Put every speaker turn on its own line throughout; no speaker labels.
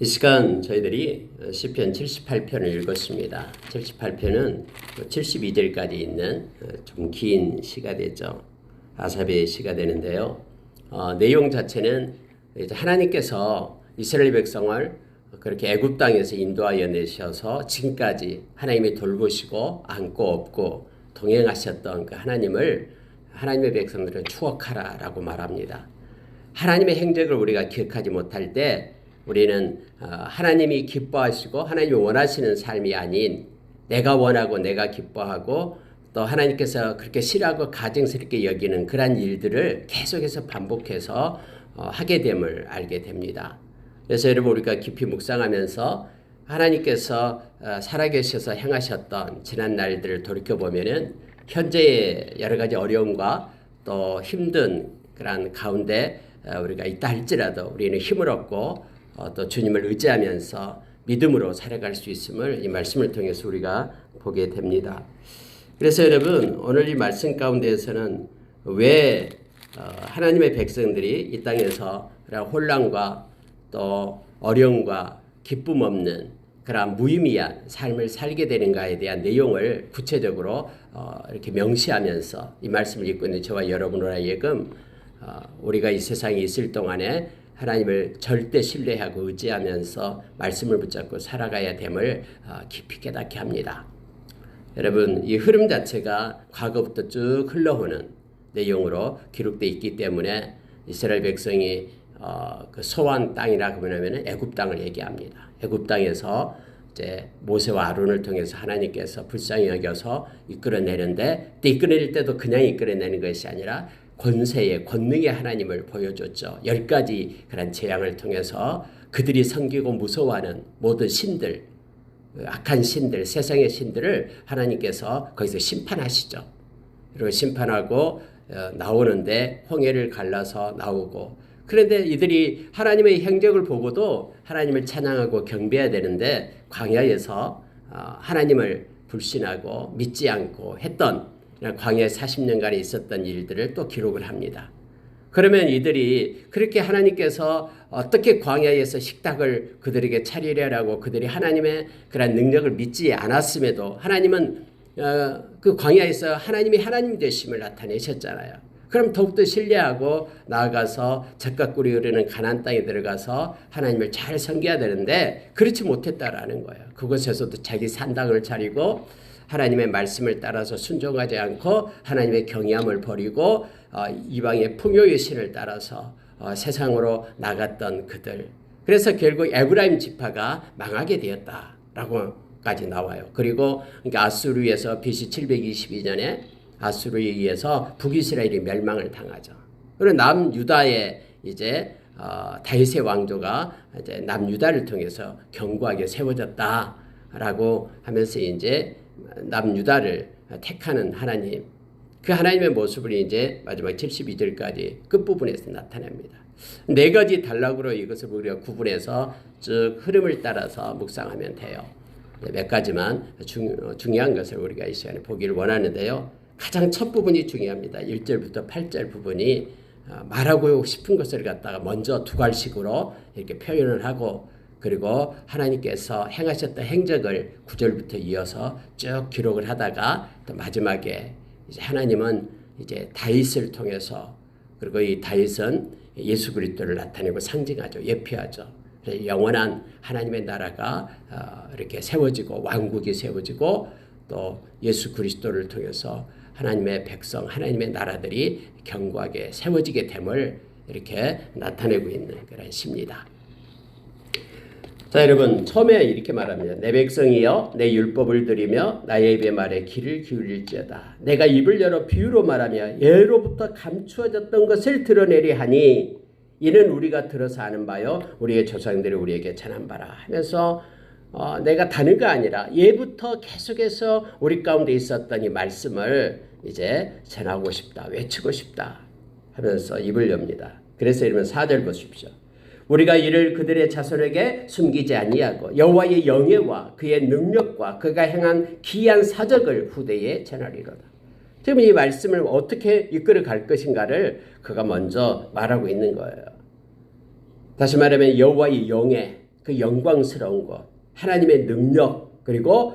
이 시간 저희들이 시편 78편을 읽었습니다. 78편은 72절까지 있는 좀 긴 시가 되죠. 아삽의 시가 되는데요. 내용 자체는 이제 하나님께서 이스라엘 백성을 그렇게 애굽 땅에서 인도하여 내셔서 지금까지 하나님이 돌보시고 안고 업고 동행하셨던 그 하나님을 하나님의 백성들은 추억하라라고 말합니다. 하나님의 행적을 우리가 기억하지 못할 때 우리는 하나님이 기뻐하시고 하나님이 원하시는 삶이 아닌 내가 원하고 내가 기뻐하고 또 하나님께서 그렇게 싫어하고 가증스럽게 여기는 그런 일들을 계속해서 반복해서 하게 됨을 알게 됩니다. 그래서 여러분 우리가 깊이 묵상하면서 하나님께서 살아계셔서 행하셨던 지난 날들을 돌이켜보면은 현재의 여러 가지 어려움과 또 힘든 그런 가운데 우리가 있다 할지라도 우리는 힘을 얻고 또 주님을 의지하면서 믿음으로 살아갈 수 있음을 이 말씀을 통해서 우리가 보게 됩니다. 그래서 여러분 오늘 이 말씀 가운데에서는 왜 하나님의 백성들이 이 땅에서 혼란과 또 어려움과 기쁨 없는 그런 무의미한 삶을 살게 되는가에 대한 내용을 구체적으로 이렇게 명시하면서 이 말씀을 읽고 있는 저와 여러분으로 하여금 우리가 이 세상에 있을 동안에 하나님을 절대 신뢰하고 의지하면서 말씀을 붙잡고 살아가야 됨을 깊이 깨닫게 합니다. 여러분 이 흐름 자체가 과거부터 쭉 흘러오는 내용으로 기록되어 있기 때문에 이스라엘 백성이 그 소환 땅이라고 하면 애굽 땅을 얘기합니다. 애굽 땅에서 이제 모세와 아론을 통해서 하나님께서 불쌍히 여겨서 이끌어내는데 이끌어낼 때도 그냥 이끌어내는 것이 아니라 권세의 권능의 하나님을 보여줬죠. 10가지 그런 재앙을 통해서 그들이 섬기고 무서워하는 모든 신들, 악한 신들, 세상의 신들을 하나님께서 거기서 심판하시죠. 그리고 심판하고 나오는데 홍해를 갈라서 나오고 그런데 이들이 하나님의 행적을 보고도 하나님을 찬양하고 경배해야 되는데 광야에서 하나님을 불신하고 믿지 않고 했던 광야에 40년간에 있었던 일들을 또 기록을 합니다. 그러면 이들이 그렇게 하나님께서 어떻게 광야에서 식탁을 그들에게 차리려고 그들이 하나님의 그런 능력을 믿지 않았음에도 하나님은 그 광야에서 하나님이 하나님 되심을 나타내셨잖아요. 그럼 더욱더 신뢰하고 나아가서 젖과 꿀이 흐르는 가나안 땅에 들어가서 하나님을 잘 섬겨야 되는데 그렇지 못했다라는 거예요. 그곳에서도 자기 산당을 차리고 하나님의 말씀을 따라서 순종하지 않고 하나님의 경외함을 버리고 이방의 풍요의 신을 따라서 세상으로 나갔던 그들. 그래서 결국 에브라임 지파가 망하게 되었다라고까지 나와요. 그리고 그러니까 아수르에서 BC 722년에 아수르에 의해서 북이스라엘이 멸망을 당하죠. 그리고 남유다의 이제 다윗의 왕조가 이제 남유다를 통해서 견고하게 세워졌다라고 하면서 이제 남유다를 택하는 하나님, 그 하나님의 모습을 이제 마지막 72절까지 끝부분에서 나타냅니다. 4가지 단락으로 이것을 우리가 구분해서 쭉 흐름을 따라서 묵상하면 돼요. 몇 가지만 중요한 것을 우리가 이 시간에 보기를 원하는데요. 가장 첫 부분이 중요합니다. 1절부터 8절 부분이 말하고 싶은 것을 갖다가 먼저 두괄식으로 이렇게 표현을 하고 그리고 하나님께서 행하셨던 행적을 9절부터 이어서 쭉 기록을 하다가 또 마지막에 이제 하나님은 이제 다윗을 통해서 그리고 이 다윗은 예수 그리스도를 나타내고 상징하죠. 예표하죠. 영원한 하나님의 나라가 이렇게 세워지고 왕국이 세워지고 또 예수 그리스도를 통해서 하나님의 백성, 하나님의 나라들이 견고하게 세워지게 됨을 이렇게 나타내고 있는 그런 시입니다. 자 여러분 처음에 이렇게 말합니다. 내 백성이여 내 율법을 들으며 나의 입의 말에 귀를 기울일지어다. 내가 입을 열어 비유로 말하며 예로부터 감추어졌던 것을 드러내려 하니 이는 우리가 들어서 아는 바요 우리의 조상들이 우리에게 전한 바라 하면서 내가 다는가 아니라 예부터 계속해서 우리 가운데 있었던 이 말씀을 이제 전하고 싶다, 외치고 싶다 하면서 입을 엽니다. 그래서 이러면 4절 보십시오. 우리가 이를 그들의 자손에게 숨기지 아니하고 여호와의 영예와 그의 능력과 그가 행한 기이한 사적을 후대에 전하리로다. 지금 이 말씀을 어떻게 이끌어 갈 것인가를 그가 먼저 말하고 있는 거예요. 다시 말하면 여호와의 영예, 그 영광스러운 것, 하나님의 능력, 그리고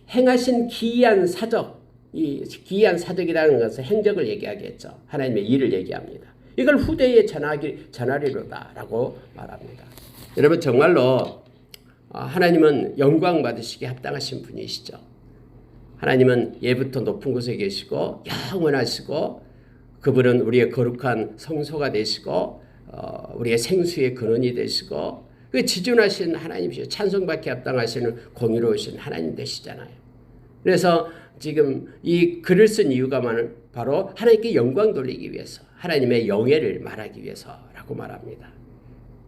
행하신 기이한 사적, 이 기이한 사적이라는 것은 행적을 얘기하겠죠. 하나님의 일을 얘기합니다. 이걸 후대에 전하리로다라고 말합니다. 여러분 정말로 하나님은 영광 받으시기에 합당하신 분이시죠. 하나님은 예부터 높은 곳에 계시고 영원하시고 그분은 우리의 거룩한 성소가 되시고 우리의 생수의 근원이 되시고 그 지존하신 하나님이시죠. 찬송받기 합당하시는 공의로우신 하나님 되시잖아요. 그래서 지금 이 글을 쓴 이유가 바로 하나님께 영광 돌리기 위해서 하나님의 영예를 말하기 위해서라고 말합니다.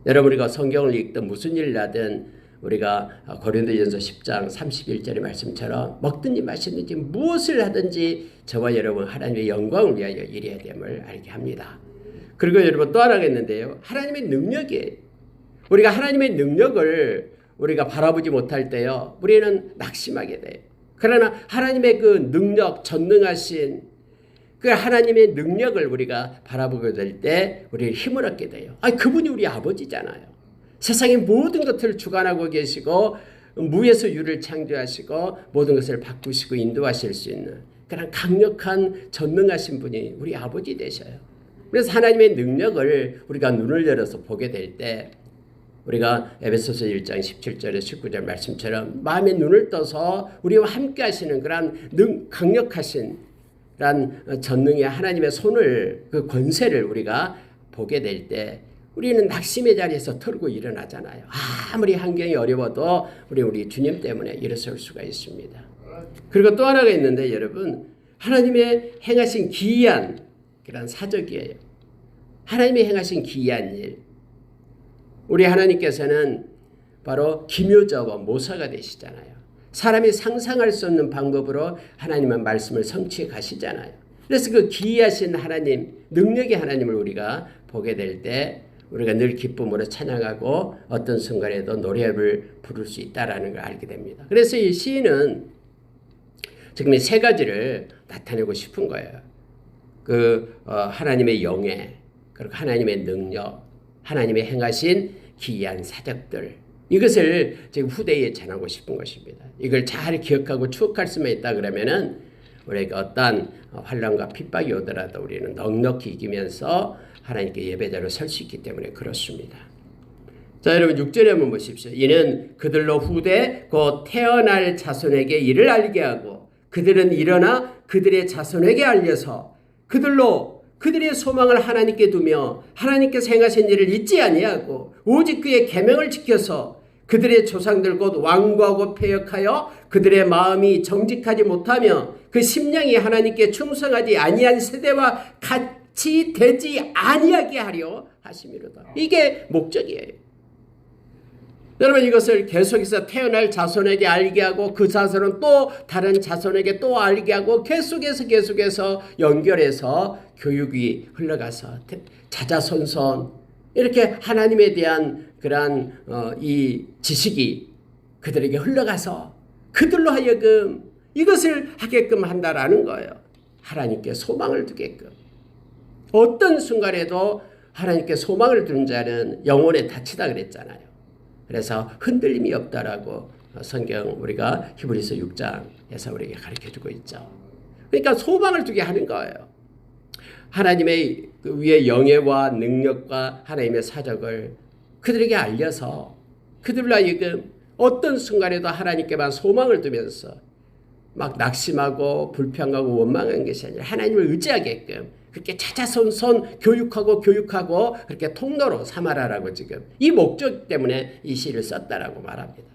여러분 우리가 성경을 읽든 무슨 일을 하든 우리가 고린도전서 10장 31절의 말씀처럼 먹든지 마시든지 무엇을 하든지 저와 여러분 하나님의 영광을 위하여 일해야 됨을 알게 합니다. 그리고 여러분 또 하나가 있는데요. 하나님의 능력이에요. 우리가 하나님의 능력을 우리가 바라보지 못할 때요. 우리는 낙심하게 돼요. 그러나 하나님의 그 능력, 전능하신 그 하나님의 능력을 우리가 바라보게 될 때 우리는 힘을 얻게 돼요. 그분이 우리 아버지잖아요. 세상의 모든 것을 주관하고 계시고 무에서 유를 창조하시고 모든 것을 바꾸시고 인도하실 수 있는 그런 강력한 전능하신 분이 우리 아버지 되셔요. 그래서 하나님의 능력을 우리가 눈을 열어서 보게 될 때 우리가 에베소서 1장 17절에 19절 말씀처럼 마음의 눈을 떠서 우리와 함께 하시는 그런 강력하신 그런 전능의 하나님의 손을 그 권세를 우리가 보게 될 때 우리는 낙심의 자리에서 털고 일어나잖아요. 아무리 환경이 어려워도 우리 주님 때문에 일어설 수가 있습니다. 그리고 또 하나가 있는데 여러분 하나님의 행하신 기이한 그런 사적이에요. 하나님이 행하신 기이한 일. 우리 하나님께서는 바로 기묘자와 모사가 되시잖아요. 사람이 상상할 수 없는 방법으로 하나님의 말씀을 성취해 가시잖아요. 그래서 그 기이하신 하나님, 능력의 하나님을 우리가 보게 될 때 우리가 늘 기쁨으로 찬양하고 어떤 순간에도 노래를 부를 수 있다는 걸 알게 됩니다. 그래서 이 시인은 지금 이 세 가지를 나타내고 싶은 거예요. 하나님의 영예, 그리고 하나님의 능력, 하나님의 행하신 기이한 사적들, 이것을 지금 후대에 전하고 싶은 것입니다. 이걸 잘 기억하고 추억할 수만 있다 그러면은 우리가 어떠한 환난과 핍박이 오더라도 우리는 넉넉히 이기면서 하나님께 예배자로 설 수 있기 때문에 그렇습니다. 자, 여러분 6절에 한번 보십시오. 이는 그들로 후대 곧 태어날 자손에게 이를 알게 하고 그들은 일어나 그들의 자손에게 알려서 그들로 그들의 소망을 하나님께 두며 하나님께서 행하신 일을 잊지 아니하고 오직 그의 계명을 지켜서 그들의 조상들 곧 완고하고 패역하여 그들의 마음이 정직하지 못하며 그 심령이 하나님께 충성하지 아니한 세대와 같이 되지 아니하게 하려 하심이로다. 이게 목적이에요. 여러분 이것을 계속해서 태어날 자손에게 알게 하고 그 자손은 또 다른 자손에게 또 알게 하고 계속해서 연결해서 교육이 흘러가서 자자손손 이렇게 하나님에 대한 그러한 이 지식이 그들에게 흘러가서 그들로 하여금 이것을 하게끔 한다라는 거예요. 하나님께 소망을 두게끔. 어떤 순간에도 하나님께 소망을 두는 자는 영혼에 다치다 그랬잖아요. 그래서 흔들림이 없다라고 성경 우리가 히브리서 6장에서 우리에게 가르쳐주고 있죠. 그러니까 소망을 두게 하는 거예요. 하나님의 위에 영예와 능력과 하나님의 사적을 그들에게 알려서 그들로 하여금 어떤 순간에도 하나님께만 소망을 두면서 막 낙심하고 불평하고 원망한 것이 아니라 하나님을 의지하게끔 그렇게 자자손손 교육하고 그렇게 통로로 삼아라라고 지금 이 목적 때문에 이 시를 썼다라고 말합니다.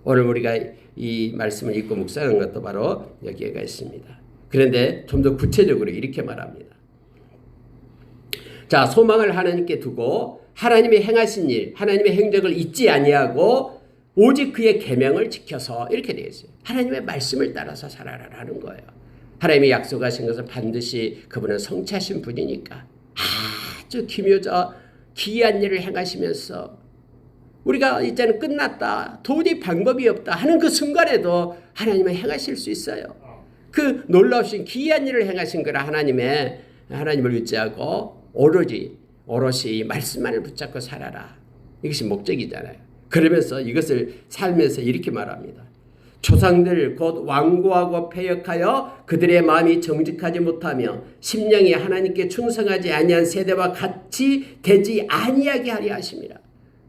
오늘 우리가 이 말씀을 읽고 묵상한 것도 바로 여기에가 있습니다. 그런데 좀 더 구체적으로 이렇게 말합니다. 자, 소망을 하나님께 두고 하나님의 행하신 일, 하나님의 행적을 잊지 아니하고 오직 그의 계명을 지켜서 이렇게 되어 있어요. 하나님의 말씀을 따라서 살아라라는 거예요. 하나님이 약속하신 것을 반드시 그분은 성취하신 분이니까 아주 기묘자 기이한 일을 행하시면서 우리가 이제는 끝났다, 도저히 방법이 없다 하는 그 순간에도 하나님은 행하실 수 있어요. 그 놀라우신 기이한 일을 행하신 거라 하나님을 의지하고 오롯이 말씀만을 붙잡고 살아라. 이것이 목적이잖아요. 그러면서 이것을 살면서 이렇게 말합니다. 조상들 곧 완고하고 패역하여 그들의 마음이 정직하지 못하며 심령이 하나님께 충성하지 아니한 세대와 같이 되지 아니하게 하려 하심이라.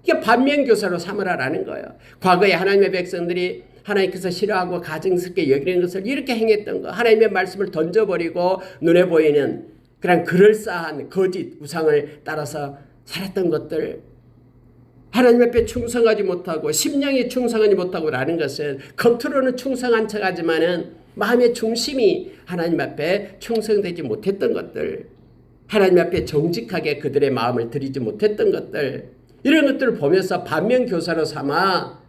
이게 반면교사로 삼으라라는 거예요. 과거에 하나님의 백성들이 하나님께서 싫어하고 가증스럽게 여기는 것을 이렇게 행했던 거, 하나님의 말씀을 던져버리고 눈에 보이는 그런 그럴싸한 거짓 우상을 따라서 살았던 것들, 하나님 앞에 충성하지 못하고 심령이 충성하지 못하고라는 것은 겉으로는 충성한 척하지만은 마음의 중심이 하나님 앞에 충성되지 못했던 것들, 하나님 앞에 정직하게 그들의 마음을 드리지 못했던 것들, 이런 것들을 보면서 반면교사로 삼아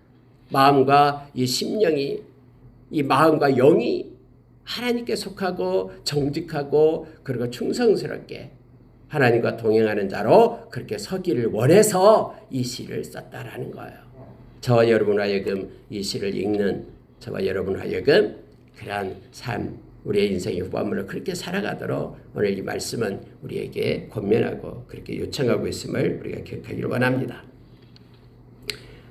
마음과 이 심령이, 이 마음과 영이 하나님께 속하고 정직하고 그리고 충성스럽게 하나님과 동행하는 자로 그렇게 서기를 원해서 이 시를 썼다라는 거예요. 저와 여러분 하여금 이 시를 읽는 저와 여러분 하여금 그러한 삶, 우리의 인생의 후반부를 그렇게 살아가도록 오늘 이 말씀은 우리에게 권면하고 그렇게 요청하고 있음을 우리가 기억하기를 원합니다.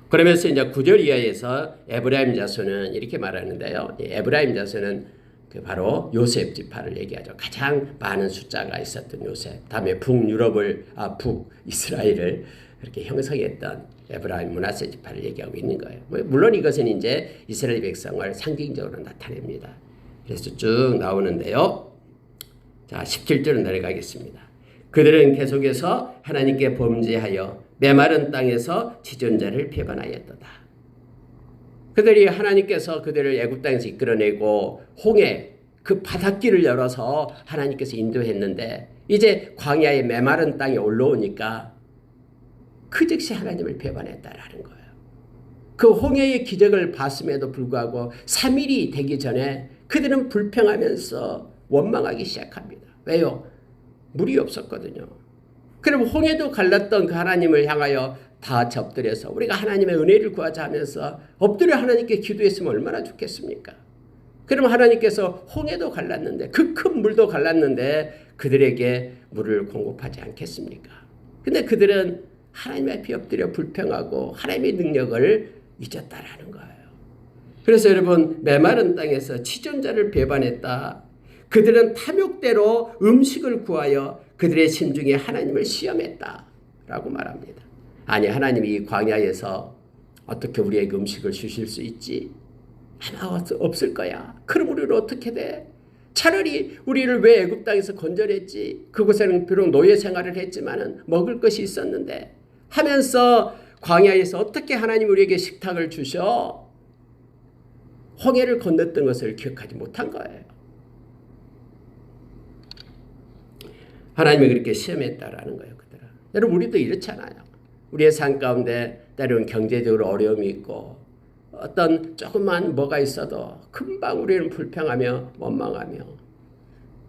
그러면서 이제 9절 이하에서 에브라임 자손은 이렇게 말하는데요. 에브라임 자손은 바로 요셉 지파를 얘기하죠. 가장 많은 숫자가 있었던 요셉. 다음에 북이스라엘을 그렇게 형성했던 에브라임 므낫세 지파를 얘기하고 있는 거예요. 물론 이것은 이제 이스라엘 백성을 상징적으로 나타냅니다. 그래서 쭉 나오는데요. 자, 17절로 내려가겠습니다. 그들은 계속해서 하나님께 범죄하여 메마른 땅에서 지존자를 배반하였도다. 그들이 하나님께서 그들을 애굽 땅에서 이끌어내고 홍해 그 바닷길을 열어서 하나님께서 인도했는데 이제 광야의 메마른 땅에 올라오니까 그 즉시 하나님을 배반했다라는 거예요. 그 홍해의 기적을 봤음에도 불구하고 3일이 되기 전에 그들은 불평하면서 원망하기 시작합니다. 왜요? 물이 없었거든요. 그럼 홍해도 갈랐던 그 하나님을 향하여 다 엎드려서 우리가 하나님의 은혜를 구하자 하면서 엎드려 하나님께 기도했으면 얼마나 좋겠습니까? 그럼 하나님께서 홍해도 갈랐는데 그 큰 물도 갈랐는데 그들에게 물을 공급하지 않겠습니까? 근데 그들은 하나님 앞에 엎드려 불평하고 하나님의 능력을 잊었다라는 거예요. 그래서 여러분 메마른 땅에서 치존자를 배반했다. 그들은 탐욕대로 음식을 구하여 그들의 심중에 하나님을 시험했다라고 말합니다. 아니 하나님이 이 광야에서 어떻게 우리에게 음식을 주실 수 있지? 아마 없을 거야. 그럼 우리를 어떻게 돼? 차라리 우리를 왜 애굽 땅에서 건져냈지? 그곳에는 비록 노예 생활을 했지만은 먹을 것이 있었는데 하면서 광야에서 어떻게 하나님 우리에게 식탁을 주셔? 홍해를 건넜던 것을 기억하지 못한 거예요. 하나님이 그렇게 시험했다라는 거예요. 그들은. 여러분 우리도 이렇잖아요. 우리의 삶 가운데 때로는 경제적으로 어려움이 있고 어떤 조금만 뭐가 있어도 금방 우리는 불평하며 원망하며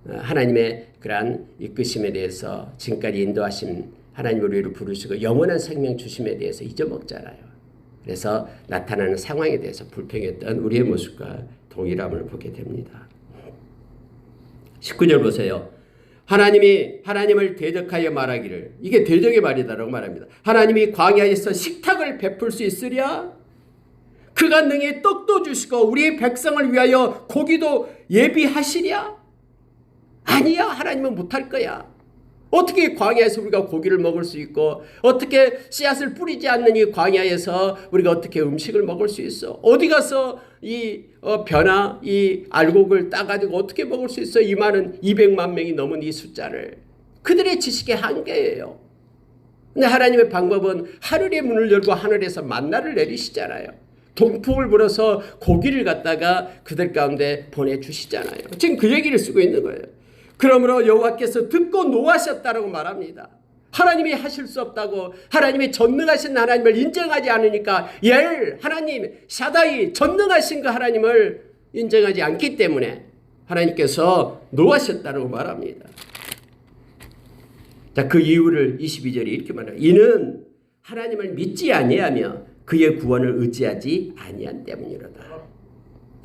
하나님의 그러한 이끄심에 대해서 지금까지 인도하신 하나님 우리를 부르시고 영원한 생명 주심에 대해서 잊어먹잖아요. 그래서 나타나는 상황에 대해서 불평했던 우리의 모습과 동일함을 보게 됩니다. 19절 보세요. 하나님이 하나님을 대적하여 말하기를, 이게 대적의 말이다라고 말합니다. 하나님이 광야에서 식탁을 베풀 수 있으랴? 그가 능히 떡도 주시고 우리의 백성을 위하여 고기도 예비하시랴? 아니야, 하나님은 못할 거야. 어떻게 광야에서 우리가 고기를 먹을 수 있고 어떻게 씨앗을 뿌리지 않는 이 광야에서 우리가 어떻게 음식을 먹을 수 있어? 어디 가서 이 벼나 이 알곡을 따가지고 어떻게 먹을 수 있어? 이 많은 200만 명이 넘은 이 숫자를. 그들의 지식의 한계예요. 근데 하나님의 방법은 하늘의 문을 열고 하늘에서 만나를 내리시잖아요. 동풍을 불어서 고기를 갖다가 그들 가운데 보내주시잖아요. 지금 그 얘기를 쓰고 있는 거예요. 그러므로 여호와께서 듣고 노하셨다라고 말합니다. 하나님이 하실 수 없다고, 하나님이 전능하신 하나님을 인정하지 않으니까 하나님 샤다이 전능하신 그 하나님을 인정하지 않기 때문에 하나님께서 노하셨다라고 말합니다. 자, 그 이유를 22절에 이렇게 말해요. 이는 하나님을 믿지 아니하며 그의 구원을 의지하지 아니한 때문이로다.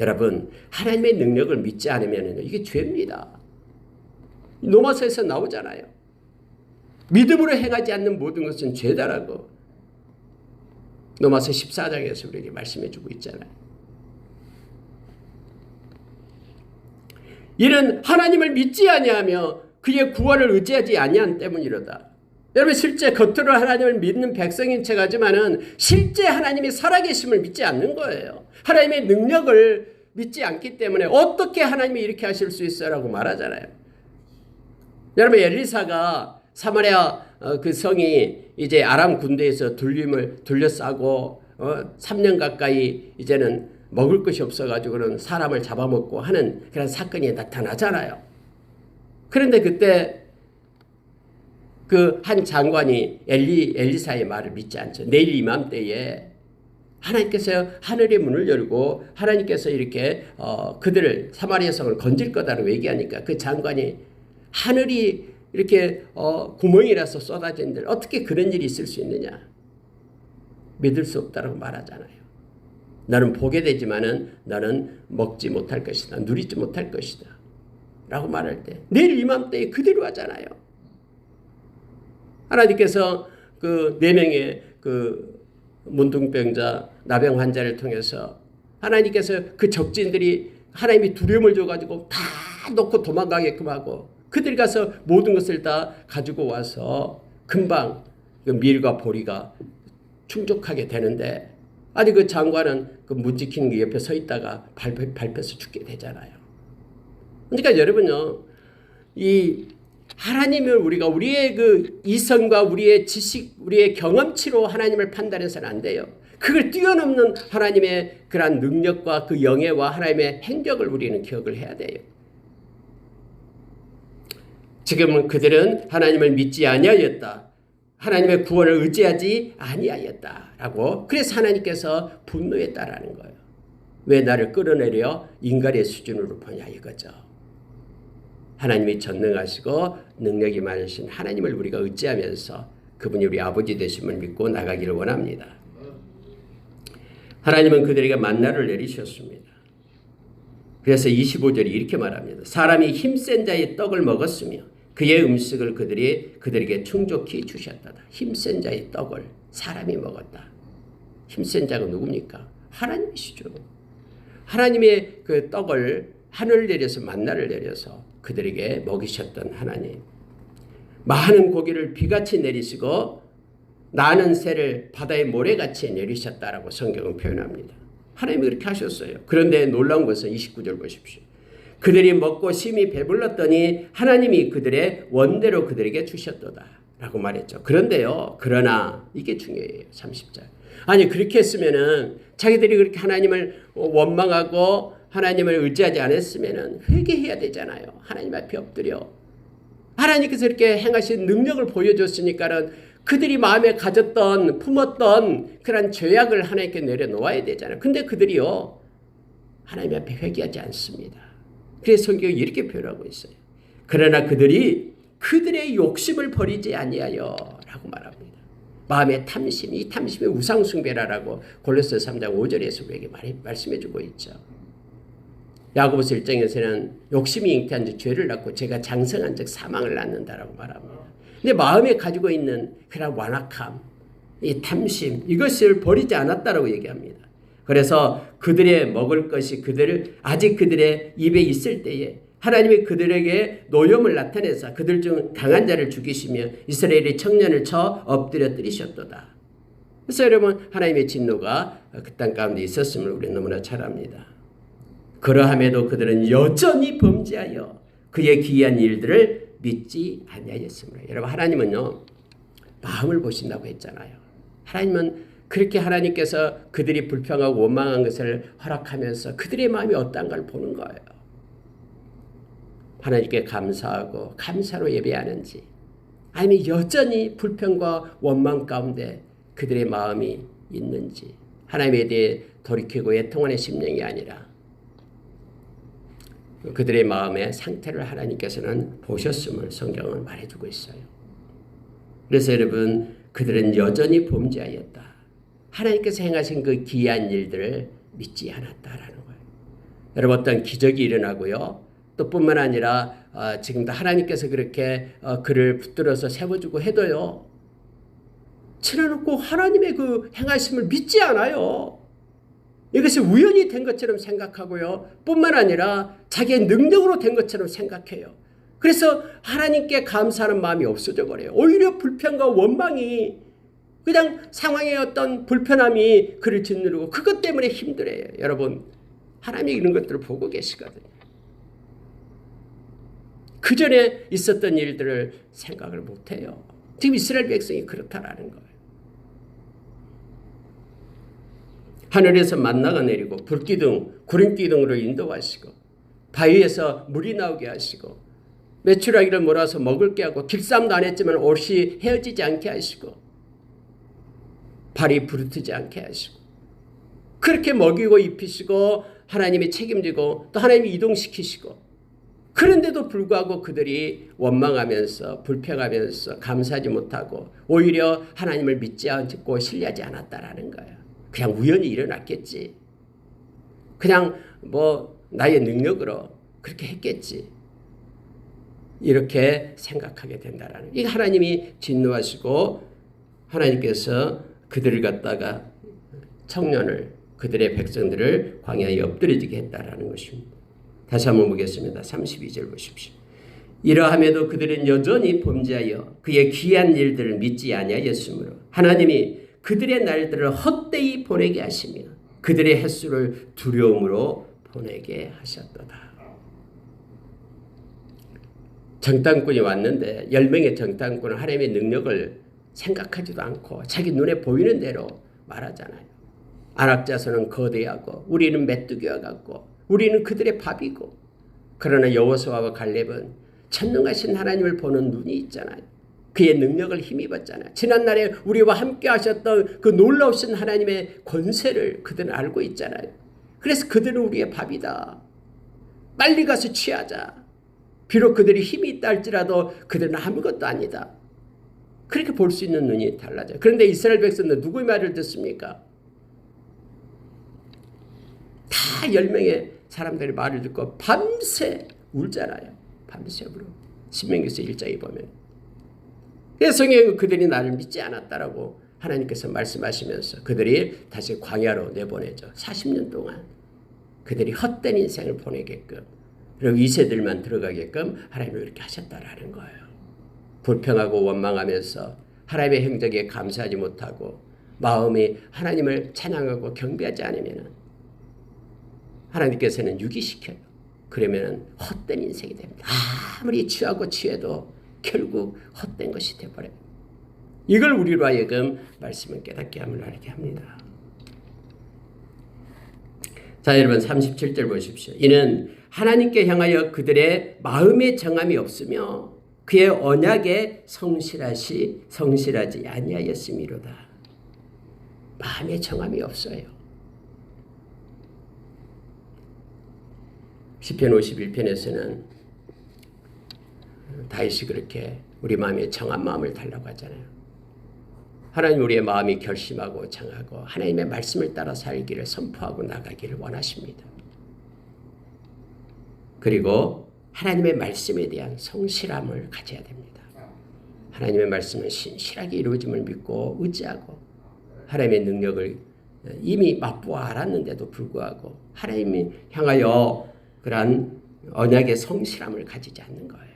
여러분, 하나님의 능력을 믿지 않으면 이게 죄입니다. 로마서에서 나오잖아요. 믿음으로 행하지 않는 모든 것은 죄다라고. 로마서 14장에서 우리에게 말씀해 주고 있잖아요. 이는 하나님을 믿지 아니하며 그의 구원을 의지하지 아니한 때문이로다. 여러분 실제 겉으로 하나님을 믿는 백성인 척하지만은 실제 하나님이 살아계심을 믿지 않는 거예요. 하나님의 능력을 믿지 않기 때문에 어떻게 하나님이 이렇게 하실 수 있어라고 말하잖아요. 여러분 엘리사가 사마리아 그 성이 이제 아람 군대에서 둘러싸고 3년 가까이 이제는 먹을 것이 없어가지고는 사람을 잡아먹고 하는 그런 사건이 나타나잖아요. 그런데 그때 그 한 장관이 엘리사의 말을 믿지 않죠. 내일 이맘때에 하나님께서 하늘의 문을 열고 하나님께서 이렇게 그들을 사마리아 성을 건질 거다라고 얘기하니까 그 장관이 하늘이 이렇게 구멍이라서 쏟아진들 어떻게 그런 일이 있을 수 있느냐. 믿을 수 없다라고 말하잖아요. 너는 보게 되지만은 너는 먹지 못할 것이다. 누리지 못할 것이다. 라고 말할 때 내일 이맘때에 그대로 하잖아요. 하나님께서 그 4명의 그 문둥병자 나병 환자를 통해서 하나님께서 그 적진들이 하나님이 두려움을 줘가지고 다 놓고 도망가게끔 하고 그들이 가서 모든 것을 다 가지고 와서 금방 그 밀과 보리가 충족하게 되는데 아니 그 장관은 그 문 지키는 게 옆에 서 있다가 밟혀서 죽게 되잖아요. 그러니까 여러분요, 이 하나님을 우리가 우리의 그 이성과 우리의 지식, 우리의 경험치로 하나님을 판단해서는 안 돼요. 그걸 뛰어넘는 하나님의 그러한 능력과 그 영예와 하나님의 행적을 우리는 기억을 해야 돼요. 지금은 그들은 하나님을 믿지 아니하였다. 하나님의 구원을 의지하지 아니하였다라고. 그래서 하나님께서 분노했다라는 거예요. 왜 나를 끌어내려 인간의 수준으로 보냐 이거죠. 하나님이 전능하시고 능력이 많으신 하나님을 우리가 의지하면서 그분이 우리 아버지 되심을 믿고 나가기를 원합니다. 하나님은 그들에게 만나를 내리셨습니다. 그래서 25절이 이렇게 말합니다. 사람이 힘센 자의 떡을 먹었으며 그의 음식을 그들에게 충족히 주셨다. 힘센 자의 떡을 사람이 먹었다. 힘센 자가 누굽니까? 하나님이시죠. 하나님의 그 떡을 하늘을 내려서 만나를 내려서 그들에게 먹이셨던 하나님. 많은 고기를 비같이 내리시고 나는 새를 바다의 모래같이 내리셨다라고 성경은 표현합니다. 하나님이 그렇게 하셨어요. 그런데 놀라운 것은 29절 보십시오. 그들이 먹고 심히 배불렀더니 하나님이 그들의 원대로 그들에게 주셨도다 라고 말했죠. 그런데요, 그러나 이게 중요해요. 30절. 아니 그렇게 했으면은 자기들이 그렇게 하나님을 원망하고 하나님을 의지하지 않았으면은 회개해야 되잖아요. 하나님 앞에 엎드려. 하나님께서 이렇게 행하신 능력을 보여줬으니까는 그들이 마음에 가졌던 품었던 그런 죄악을 하나님께 내려놓아야 되잖아요. 근데 그들이요 하나님 앞에 회개하지 않습니다. 그래서 성경이 이렇게 표현하고 있어요. 그러나 그들이 그들의 욕심을 버리지 아니하여 라고 말합니다. 마음의 탐심, 이 탐심이 우상숭배라라고 골로새 3장 5절에서 우리에게 말씀해주고 있죠. 야고보서 1장에서는 욕심이 잉태한 즉 죄를 낳고 죄가 장성한 즉 사망을 낳는다라고 말합니다. 근데 마음에 가지고 있는 그런 완악함, 이 탐심, 이것을 버리지 않았다라고 얘기합니다. 그래서 그들의 먹을 것이 아직 그들의 입에 있을 때에 하나님이 그들에게 노염을 나타내서 그들 중 강한 자를 죽이시며 이스라엘의 청년을 쳐 엎드려 때리셨도다. 그래서 여러분 하나님의 진노가 그 땅 가운데 있었음을 우리는 너무나 잘 압니다. 그러함에도 그들은 여전히 범죄하여 그의 기이한 일들을 믿지 아니하였습니다. 여러분 하나님은요 마음을 보신다고 했잖아요. 하나님은 그렇게 하나님께서 그들이 불평하고 원망한 것을 허락하면서 그들의 마음이 어떤가를 보는 거예요. 하나님께 감사하고 감사로 예배하는지 아니면 여전히 불평과 원망 가운데 그들의 마음이 있는지 하나님에 대해 돌이키고 애통하는 심령이 아니라 그들의 마음의 상태를 하나님께서는 보셨음을 성경은 말해주고 있어요. 그래서 여러분 그들은 여전히 범죄하였다. 하나님께서 행하신 그 기이한 일들을 믿지 않았다라는 거예요. 여러분 어떤 기적이 일어나고요. 또 뿐만 아니라 지금도 하나님께서 그렇게 그를 붙들어서 세워주고 해도요. 치러놓고 하나님의 그 행하심을 믿지 않아요. 이것이 우연히 된 것처럼 생각하고요. 뿐만 아니라 자기의 능력으로 된 것처럼 생각해요. 그래서 하나님께 감사하는 마음이 없어져 버려요. 오히려 불평과 원망이 그냥 상황의 어떤 불편함이 그를 짓누르고 그것 때문에 힘들어요. 여러분, 하나님이 이런 것들을 보고 계시거든요. 그 전에 있었던 일들을 생각을 못해요. 지금 이스라엘 백성이 그렇다라는 거예요. 하늘에서 만나가 내리고 불기둥, 구름기둥으로 인도하시고 바위에서 물이 나오게 하시고 메추라기를 몰아서 먹을 게 하고 길쌈도 안 했지만 옷이 헤어지지 않게 하시고 발이 부르트지 않게 하시고 그렇게 먹이고 입히시고 하나님이 책임지고 또 하나님이 이동시키시고 그런데도 불구하고 그들이 원망하면서 불평하면서 감사하지 못하고 오히려 하나님을 믿지 않고 신뢰하지 않았다라는 거예요. 그냥 우연히 일어났겠지. 그냥 뭐 나의 능력으로 그렇게 했겠지. 이렇게 생각하게 된다라는. 이 하나님이 진노하시고 하나님께서 그들을 갖다가 청년을 그들의 백성들을 광야에 엎드려지게 했다라는 것입니다. 다시 한번 보겠습니다. 32절 보십시오. 이러함에도 그들은 여전히 범죄하여 그의 귀한 일들을 믿지 아니하였으므로 하나님이 그들의 날들을 헛되이 보내게 하시며 그들의 횟수를 두려움으로 보내게 하셨도다. 정탐꾼이 왔는데 10명의 정탐꾼은 하나님의 능력을 생각하지도 않고 자기 눈에 보이는 대로 말하잖아요. 안악자손은 거대하고 우리는 메뚜기와 같고 우리는 그들의 밥이고 그러나 여호수아와 갈렙은 전능하신 하나님을 보는 눈이 있잖아요. 그의 능력을 힘입었잖아요. 지난날에 우리와 함께 하셨던 그 놀라우신 하나님의 권세를 그들은 알고 있잖아요. 그래서 그들은 우리의 밥이다. 빨리 가서 취하자. 비록 그들이 힘이 있다 할지라도 그들은 아무것도 아니다. 그렇게 볼 수 있는 눈이 달라져요. 그런데 이스라엘 백성은 누구의 말을 듣습니까? 다 10명의 사람들의 말을 듣고 밤새 울잖아요. 밤새 울어. 신명기서 1장에 보면. 그래서 성경은 그들이 나를 믿지 않았다라고 하나님께서 말씀하시면서 그들이 다시 광야로 내보내죠. 40년 동안 그들이 헛된 인생을 보내게끔 그리고 2세들만 들어가게끔 하나님이 그렇게 하셨다라는 거예요. 불평하고 원망하면서 하나님의 행적에 감사하지 못하고 마음이 하나님을 찬양하고 경배하지 않으면 하나님께서는 유기시켜요. 그러면 헛된 인생이 됩니다. 아무리 취하고 취해도 결국 헛된 것이 되어버려요. 이걸 우리로 하여금 말씀을 깨닫게 함을 알게 합니다. 자, 여러분 37절 보십시오. 이는 하나님께 향하여 그들의 마음에 정함이 없으며 그의 언약에 성실하지 아니하였음이로다. 마음에 정함이 없어요. 시편 51편에서는 다윗이 그렇게 우리 마음에 정한 마음을 달라고 하잖아요. 하나님 우리의 마음이 결심하고 정하고 하나님의 말씀을 따라 살기를 선포하고 나가기를 원하십니다. 그리고 하나님의 말씀에 대한 성실함을 가져야 됩니다. 하나님의 말씀은 신실하게 이루어짐을 믿고 의지하고 하나님의 능력을 이미 맛보아 알았는데도 불구하고 하나님이 향하여 그러한 언약의 성실함을 가지지 않는 거예요.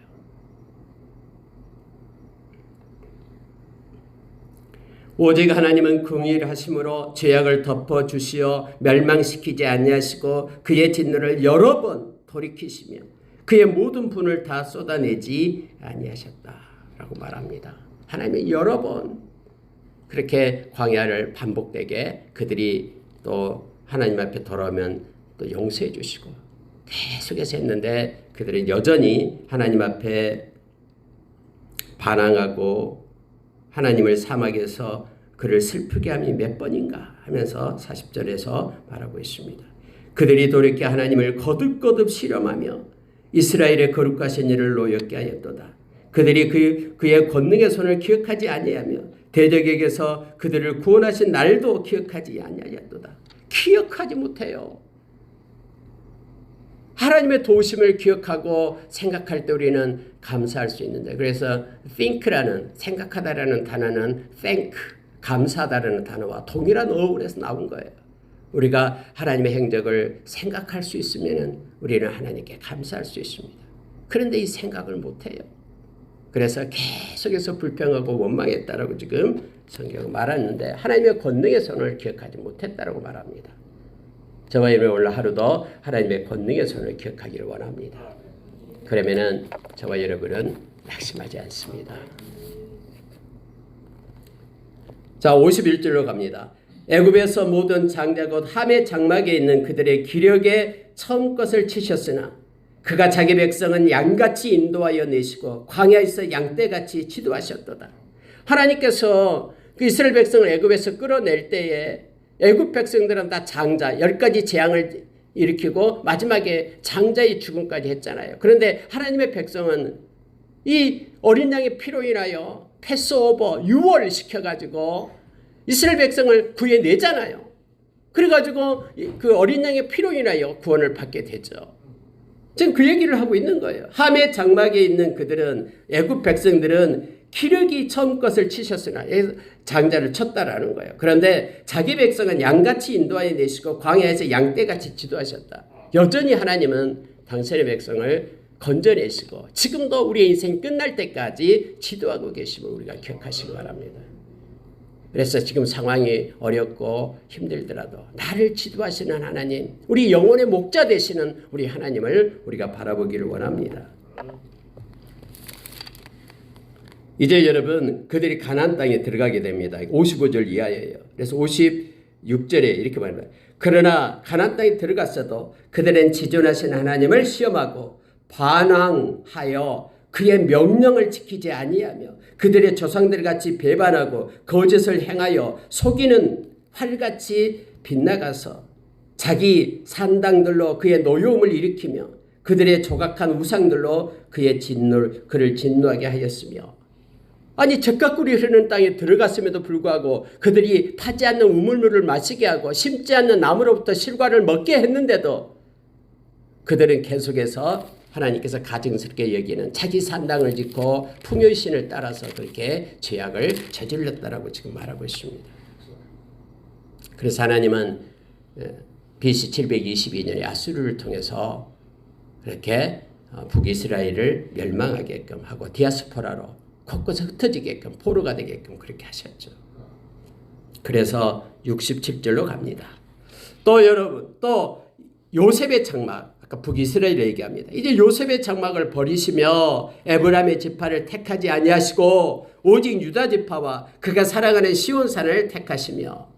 오직 하나님은 긍휼하심으로 죄악을 덮어주시어 멸망시키지 아니하시고 그의 진노를 여러 번 돌이키시며 그의 모든 분을 다 쏟아내지 아니하셨다라고 말합니다. 하나님이 여러 번 그렇게 광야를 반복되게 그들이 또 하나님 앞에 돌아오면 또 용서해 주시고 계속해서 했는데 그들은 여전히 하나님 앞에 반항하고 하나님을 사막에서 그를 슬프게 함이 몇 번인가 하면서 40절에서 말하고 있습니다. 그들이 돌이켜 하나님을 거듭거듭 실험하며 이스라엘의 거룩하신 일을 노엽게 하였도다. 그들이 그의 권능의 손을 기억하지 아니하며 대적에게서 그들을 구원하신 날도 기억하지 아니하였도다. 기억하지 못해요. 하나님의 도우심을 기억하고 생각할 때 우리는 감사할 수 있는데 그래서 think라는 생각하다라는 단어는 thank 감사하다는 단어와 동일한 어원에서 나온 거예요. 우리가 하나님의 행적을 생각할 수 있으면 우리는 하나님께 감사할 수 있습니다. 그런데 이 생각을 못해요. 그래서 계속해서 불평하고 원망했다라고 지금 성경은 말하는데 하나님의 권능의 손을 기억하지 못했다라고 말합니다. 저와 여러분 오늘 하루도 하나님의 권능의 손을 기억하기를 원합니다. 그러면은 저와 여러분은 낙심하지 않습니다. 자, 51절로 갑니다. 애굽에서 모든 장자 곧 함의 장막에 있는 그들의 기력에 처음 것을 치셨으나 그가 자기 백성은 양같이 인도하여 내시고 광야에서 양떼같이 지도하셨도다. 하나님께서 그 이스라엘 백성을 애굽에서 끌어낼 때에 애굽 백성들은 다 장자 10가지 재앙을 일으키고 마지막에 장자의 죽음까지 했잖아요. 그런데 하나님의 백성은 이 어린 양의 피로 인하여 패스오버 유월 시켜가지고 이스라엘 백성을 구해내잖아요. 그래가지고 그 어린 양의 피로 인하여 구원을 받게 되죠. 지금 그 얘기를 하고 있는 거예요. 함의 장막에 있는 그들은 애굽 백성들은 기력이 처음 것을 치셨으나 장자를 쳤다라는 거예요. 그런데 자기 백성은 양같이 인도하여 내시고 광야에서 양떼같이 지도하셨다. 여전히 하나님은 당신의 백성을 건져내시고 지금도 우리의 인생 끝날 때까지 지도하고 계심을 우리가 기억하시기 바랍니다. 그래서 지금 상황이 어렵고 힘들더라도 나를 지도하시는 하나님, 우리 영혼의 목자 되시는 우리 하나님을 우리가 바라보기를 원합니다. 이제 여러분 그들이 가나안 땅에 들어가게 됩니다. 55절 이하예요. 그래서 56절에 이렇게 말합니다. 그러나 가나안 땅에 들어갔어도 그들은 지존하신 하나님을 시험하고 반항하여 그의 명령을 지키지 아니하며 그들의 조상들 같이 배반하고 거짓을 행하여 속이는 활같이 빗나가서 자기 산당들로 그의 노여움을 일으키며 그들의 조각한 우상들로 그를 진노하게 하였으며 아니 젖가꿀이 흐르는 땅에 들어갔음에도 불구하고 그들이 타지 않는 우물물을 마시게 하고 심지 않는 나무로부터 실과를 먹게 했는데도 그들은 계속해서 하나님께서 가증스럽게 여기는 자기 산당을 짓고 풍요의 신을 따라서 그렇게 죄악을 저질렀다라고 지금 말하고 있습니다. 그래서 하나님은 BC 722년에 아수르를 통해서 그렇게 북이스라엘을 멸망하게끔 하고 디아스포라로 곳곳에 흩어지게끔 포로가 되게끔 그렇게 하셨죠. 그래서 67절로 갑니다. 또 여러분 또 요셉의 장막 북이스라엘을 얘기합니다. 이제 요셉의 장막을 버리시며 에브라임의 지파를 택하지 아니하시고 오직 유다 지파와 그가 사랑하는 시온산을 택하시며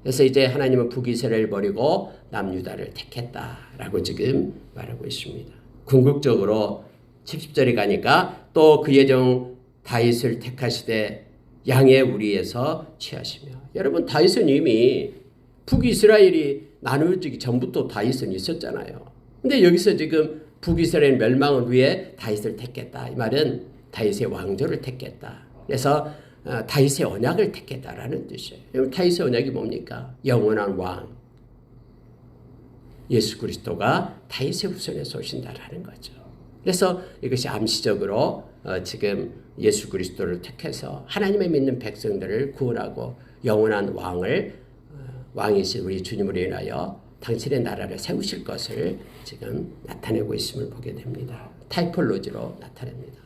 그래서 이제 하나님은 북이스라엘을 버리고 남유다를 택했다라고 지금 말하고 있습니다. 궁극적으로 70절에 가니까 또 그의 종 다윗을 택하시되 양의 우리에서 취하시며 여러분 다윗은 이미 북이스라엘이 나누어지기 전부터 다윗은 있었잖아요. 근데 여기서 지금 북이스라엘 멸망을 위해 다윗을 택했다. 이 말은 다윗의 왕조를 택했다. 그래서 다윗의 언약을 택했다라는 뜻이에요. 다윗의 언약이 뭡니까? 영원한 왕 예수 그리스도가 다윗의 후손에서 오신다라는 거죠. 그래서 이것이 암시적으로 지금 예수 그리스도를 택해서 하나님의 믿는 백성들을 구원하고 영원한 왕이신 우리 주님으로 인하여 당신의 나라를 세우실 것을 지금 나타내고 있음을 보게 됩니다. 타이폴로지로 나타냅니다.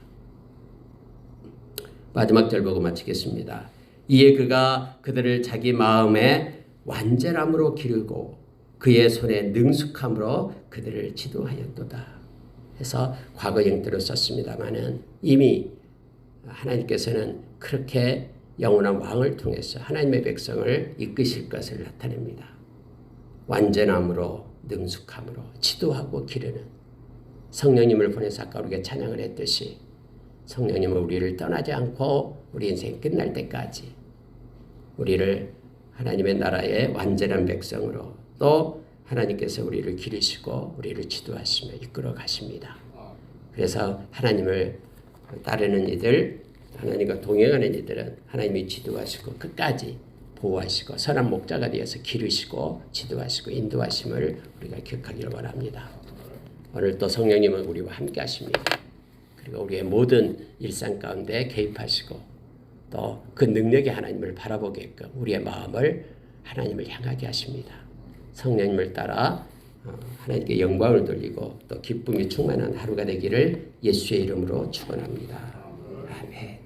마지막 절 보고 마치겠습니다. 이에 그가 그들을 자기 마음에 완전함으로 기르고 그의 손에 능숙함으로 그들을 지도하였도다. 해서 과거 형태로 썼습니다마는 이미 하나님께서는 그렇게 영원한 왕을 통해서 하나님의 백성을 이끄실 것을 나타냅니다. 완전함으로 능숙함으로 지도하고 기르는 성령님을 보내서 아까 우리가 찬양을 했듯이 성령님은 우리를 떠나지 않고 우리 인생 끝날 때까지 우리를 하나님의 나라의 완전한 백성으로 또 하나님께서 우리를 기르시고 우리를 지도하시며 이끌어 가십니다. 그래서 하나님을 따르는 이들, 하나님과 동행하는 이들은 하나님이 지도하시고 끝까지 보호하시고 선한 목자가 되어서 기르시고 지도하시고 인도하심을 우리가 기억하기를 원합니다. 오늘 또 성령님은 우리와 함께 하십니다. 그리고 우리의 모든 일상 가운데 개입하시고 또 그 능력의 하나님을 바라보게끔 우리의 마음을 하나님을 향하게 하십니다. 성령님을 따라 하나님께 영광을 돌리고 또 기쁨이 충만한 하루가 되기를 예수의 이름으로 축원합니다. 아멘.